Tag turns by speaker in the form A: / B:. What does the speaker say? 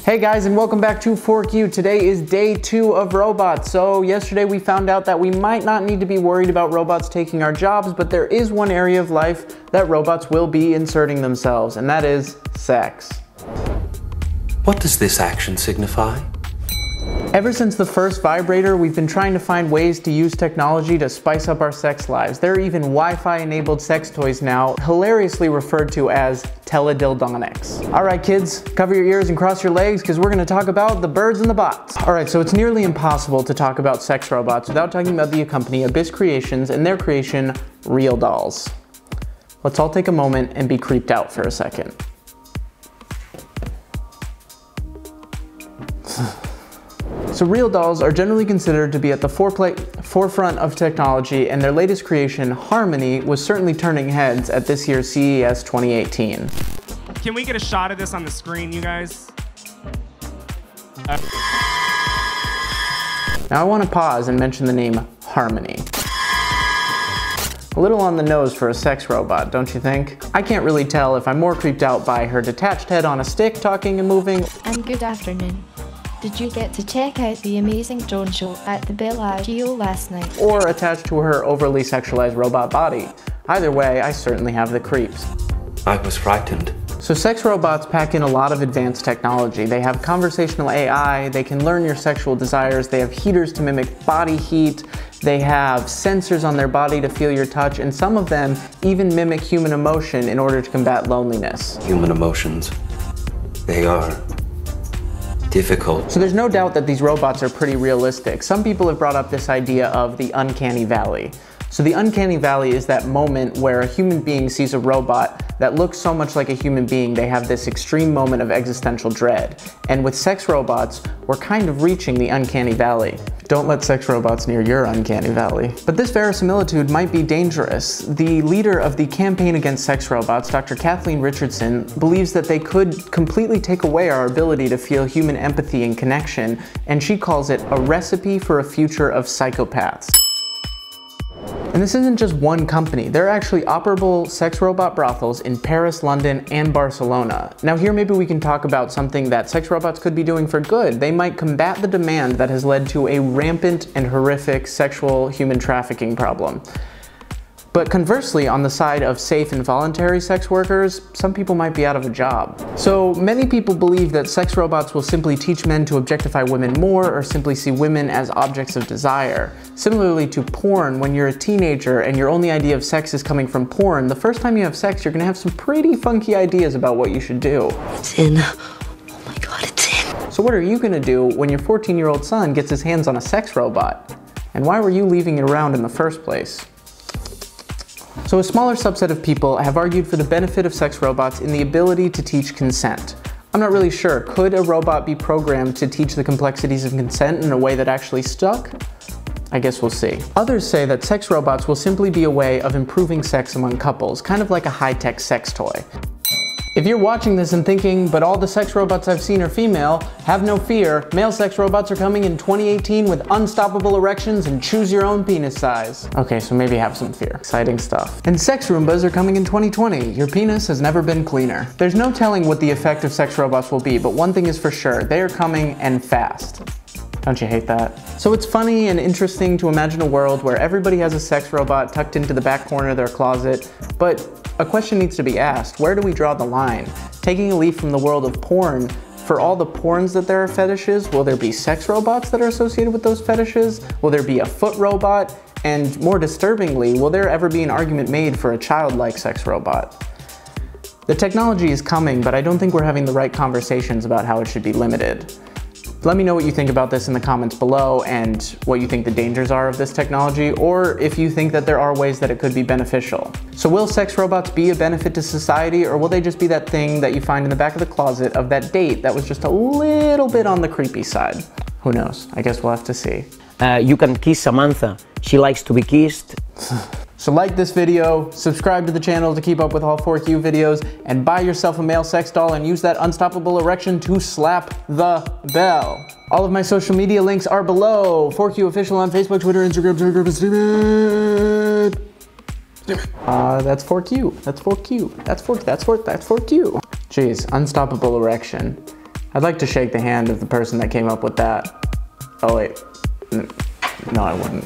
A: Hey guys, and welcome back to ForkU. Today is day 2 of robots. So yesterday we found out that we might not need to be worried about robots taking our jobs, but there is one area of life that robots will be inserting themselves, and that is sex.
B: What does this action signify?
A: Ever since the first vibrator, we've been trying to find ways to use technology to spice up our sex lives. There are even Wi-Fi enabled sex toys now, hilariously referred to as teledildonics. Alright kids, cover your ears and cross your legs because we're going to talk about the birds and the bots. Alright, so it's nearly impossible to talk about sex robots without talking about the company Abyss Creations and their creation, Real Dolls. Let's all take a moment and be creeped out for a second. So Real Dolls are generally considered to be at the forefront of technology, and their latest creation, Harmony, was certainly turning heads at this year's CES 2018.
C: Can we get a shot of this on the screen, you guys?
A: Now I want to pause and mention the name Harmony. A little on the nose for a sex robot, don't you think? I can't really tell if I'm more creeped out by her detached head on a stick talking and moving.
D: And good afternoon. Did you get to check out the amazing drone show at the Bellagio last night?
A: Or attached to her overly sexualized robot body. Either way, I certainly have the creeps.
B: I was frightened.
A: So sex robots pack in a lot of advanced technology. They have conversational AI, they can learn your sexual desires, they have heaters to mimic body heat, they have sensors on their body to feel your touch, and some of them even mimic human emotion in order to combat loneliness.
B: Human emotions. They are difficult.
A: So there's no doubt that these robots are pretty realistic. Some people have brought up this idea of the uncanny valley. So the uncanny valley is that moment where a human being sees a robot that looks so much like a human being they have this extreme moment of existential dread. And with sex robots, we're kind of reaching the uncanny valley. Don't let sex robots near your uncanny valley. But this verisimilitude might be dangerous. The leader of the campaign against sex robots, Dr. Kathleen Richardson, believes that they could completely take away our ability to feel human empathy and connection, and she calls it a recipe for a future of psychopaths. And this isn't just one company. There are actually operable sex robot brothels in Paris, London, and Barcelona. Now here maybe we can talk about something that sex robots could be doing for good. They might combat the demand that has led to a rampant and horrific sexual human trafficking problem. But conversely, on the side of safe and voluntary sex workers, some people might be out of a job. So many people believe that sex robots will simply teach men to objectify women more or simply see women as objects of desire. Similarly to porn, when you're a teenager and your only idea of sex is coming from porn, the first time you have sex, you're gonna have some pretty funky ideas about what you should do.
E: It's in. Oh my God, it's in.
A: So what are you gonna do when your 14-year-old son gets his hands on a sex robot? And why were you leaving it around in the first place? So a smaller subset of people have argued for the benefit of sex robots in the ability to teach consent. I'm not really sure. Could a robot be programmed to teach the complexities of consent in a way that actually stuck? I guess we'll see. Others say that sex robots will simply be a way of improving sex among couples, kind of like a high-tech sex toy. If you're watching this and thinking, but all the sex robots I've seen are female, have no fear, male sex robots are coming in 2018 with unstoppable erections and choose your own penis size. Okay, so maybe have some fear. Exciting stuff. And sex Roombas are coming in 2020. Your penis has never been cleaner. There's no telling what the effect of sex robots will be, but one thing is for sure, they are coming and fast. Don't you hate that? So it's funny and interesting to imagine a world where everybody has a sex robot tucked into the back corner of their closet, but a question needs to be asked. Where do we draw the line? Taking a leaf from the world of porn, for all the porns that there are fetishes, will there be sex robots that are associated with those fetishes? Will there be a foot robot? And more disturbingly, will there ever be an argument made for a childlike sex robot? The technology is coming, but I don't think we're having the right conversations about how it should be limited. Let me know what you think about this in the comments below and what you think the dangers are of this technology, or if you think that there are ways that it could be beneficial. So will sex robots be a benefit to society, or will they just be that thing that you find in the back of the closet of that date that was just a little bit on the creepy side? Who knows? I guess we'll have to see.
E: You can kiss Samantha. She likes to be kissed.
A: So like this video, subscribe to the channel to keep up with all ForkU videos, and buy yourself a male sex doll and use that unstoppable erection to slap the bell. All of my social media links are below. ForkU official on Facebook, Twitter, Instagram, Telegram, that's ForkU. That's ForkU. That's ForkU. Jeez, unstoppable erection. I'd like to shake the hand of the person that came up with that. Oh wait, no I wouldn't.